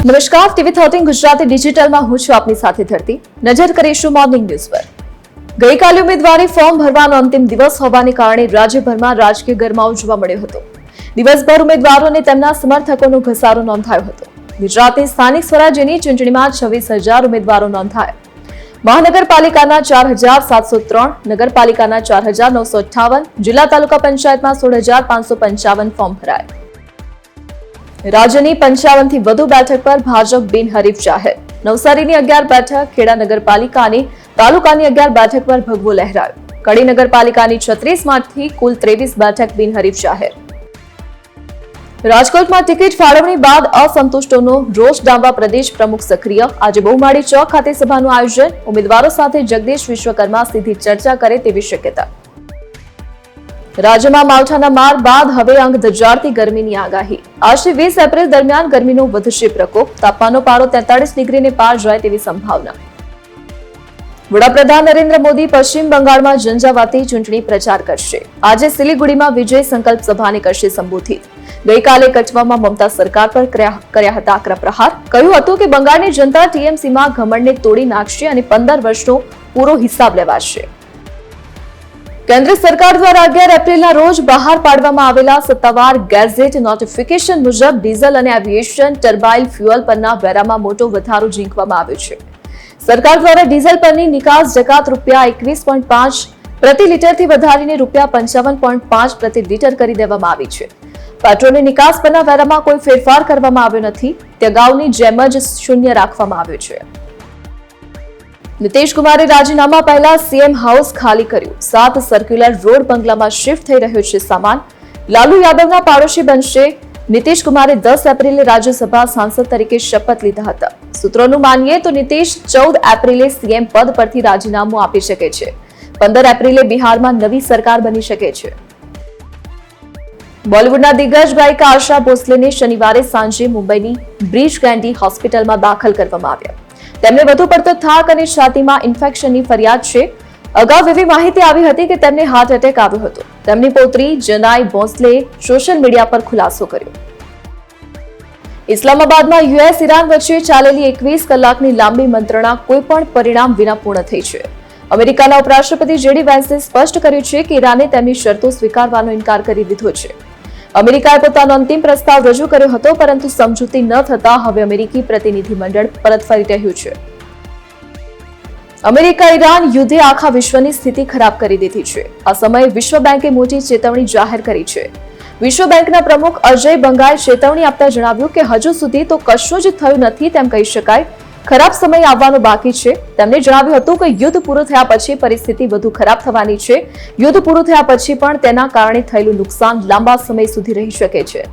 નમસ્કાર, ટીવી 13 ગુજરાતી ડિજિટલમાં હું છું આપની સાથે ધરતી. નજર કરીશું મોર્નિંગ ન્યૂઝ પર. ગઈકાલે ઉમેદવારી ફોર્મ ભરવાનો અંતિમ દિવસ હોવાને કારણે રાજ્યભરમાં રાજકીય ગરમાવો જોવા મળ્યો હતો. દિવસભર ઉમેદવારો અને તેમના સમર્થકોનો ઘસારો નોંધાયો હતો. ગુજરાતની સ્થાનિક સ્વરાજ્યની ચૂંટણીમાં 26,000 ઉમેદવારો નોંધાયા. મહાનગરપાલિકાના 4,703, નગરપાલિકાના 4,958, જિલ્લા તાલુકા પંચાયતમાં 16,555 ફોર્મ ભરાયા. રાજ્યની 55 થી વધુ બેઠક પર ભાજપ બિનહરીફ જાહેર. નવસારીની 11 બેઠક, ખેડા નગરપાલિકા અને તાલુકાની 11 બેઠક પર ભગવો લહેરાયો. કડી નગરપાલિકાની 36 માંથી કુલ 23 બેઠક બિનહરીફ જાહેર. રાજકોટમાં ટિકિટ ફાળવણી બાદ અસંતુષ્ટોનો રોષ ડામવા પ્રદેશ પ્રમુખ સક્રિય. આજે બહુમાળી ચોક ખાતે સભાનું આયોજન. ઉમેદવારો સાથે જગદીશ વિશ્વકર્મા સીધી ચર્ચા કરે તેવી શક્યતા. રાજ્યમાં માવઠાના માર બાદ હવે અંગ ધજાડતી ગરમીની આગાહી. આજથી 20 એપ્રિલ દરમિયાન ગરમીનો વધશે પ્રકોપ. તાપમાનનો પારો 43 ડિગ્રીને પાર જાય તેવી સંભાવના. વડાપ્રધાન નરેન્દ્ર મોદી પશ્ચિમ બંગાળમાં ઝંઝાવાતી ચૂંટણી પ્રચાર કરશે. આજે સિલિગુડીમાં વિજય સંકલ્પ સભાને કરશે સંબોધિત. ગઈકાલે કચવામાં મમતા સરકાર પર કર્યા હતા આકરા પ્રહાર. કહ્યું હતું કે બંગાળની જનતા ટીએમસીમાં ઘમંડને તોડી નાખશે અને 15 વર્ષનો પૂરો હિસાબ લેવાશે. કેન્દ્ર સરકાર દ્વારા 11 એપ્રિલના રોજ બહાર પાડવામાં આવેલા સત્તાવાર ગેઝેટ નોટિફિકેશન મુજબ ડીઝલ અને એવિએશન ટર્બાઇન ફ્યુઅલ પરના વેરામાં મોટો વધારો ઝીંકવામાં આવ્યો છે. સરકાર દ્વારા ડીઝલ પરની નિકાસ જકાત ₹21.5 પ્રતિ લીટરથી વધારીને ₹55.5 પ્રતિ લીટર કરી દેવામાં આવી છે. પેટ્રોલની નિકાસ પરના વેરામાં કોઈ ફેરફાર કરવામાં આવ્યો નથી. તે અગાઉની જેમ જ શૂન્ય રાખવામાં આવ્યો છે. નીતિશ કુમારે રાજીનામા પહેલા સીએમ હાઉસ ખાલી કર્યું. 7 સર્ક્યુલર રોડ બંગલામાં શિફ્ટ થઈ રહ્યો છે સામાન. લાલુ યાદવના પાડોશી બનશે. નીતિશ કુમારે 10 એપ્રિલે રાજ્યસભા સાંસદ તરીકે શપથ લીધા હતા. સૂત્રોનું માનીએ તો નીતિશ 14 એપ્રિલે સીએમ પદ પરથી રાજીનામું આપી શકે છે. 15 એપ્રિલે બિહારમાં નવી સરકાર બની શકે છે. બોલિવૂડના દિગ્ગજ ગાયિકા આશા ભોસલેને શનિવારે સાંજે મુંબઈની બ્રીચ કેન્ડી હોસ્પિટલમાં દાખલ કરવામાં આવ્યા. તેમને વધુ પડતો થાક અને છાતીમાં ઇન્ફેક્શનની ફરિયાદ છે. અગાઉ એવી માહિતી આવી હતી કે તેમને હાર્ટ એટેક આવ્યો હતો. તેમની પૌત્રી જનાઈ ભોંસલેએ સોશિયલ મીડિયા પર ખુલાસો કર્યો. ઇસ્લામાબાદમાં યુએસ ઈરાન વચ્ચે ચાલેલી 21 કલાકની લાંબી મંત્રણા કોઈપણ પરિણામ વિના પૂર્ણ થઈ છે. અમેરિકાના ઉપરાષ્ટ્રપતિ જેડી વેન્સે સ્પષ્ટ કર્યું છે કે ઈરાને તેમની શરતો સ્વીકારવાનો ઇનકાર કરી દીધો છે. અમેરિકાએ પોતાનો અંતિમ પ્રસ્તાવ રજૂ કર્યો હતો, પરંતુ સમજૂતી ન થતા હવે અમેરિકી પ્રતિનિધિમંડળ પરત ફરી રહ્યું છે. અમેરિકા ઈરાન યુદ્ધે આખા વિશ્વની સ્થિતિ ખરાબ કરી દીધી છે. આ સમયે વિશ્વ બેંકે મોટી ચેતવણી જાહેર કરી છે. વિશ્વ બેંકના પ્રમુખ અજય બંગાએ ચેતવણી આપતા જણાવ્યું કે હજુ સુધી તો કશું જ થયું નથી તેમ કહી શકાય. ખરાબ સમય આવવાનો બાકી છે. તેમણે જણાવ્યું હતું કે યુદ્ધ પૂરું થયા પછી પરિસ્થિતિ વધુ ખરાબ થવાની છે. યુદ્ધ પૂરું થયા પછી પણ તેના કારણે થયેલું નુકસાન લાંબા સમય સુધી રહી શકે છે.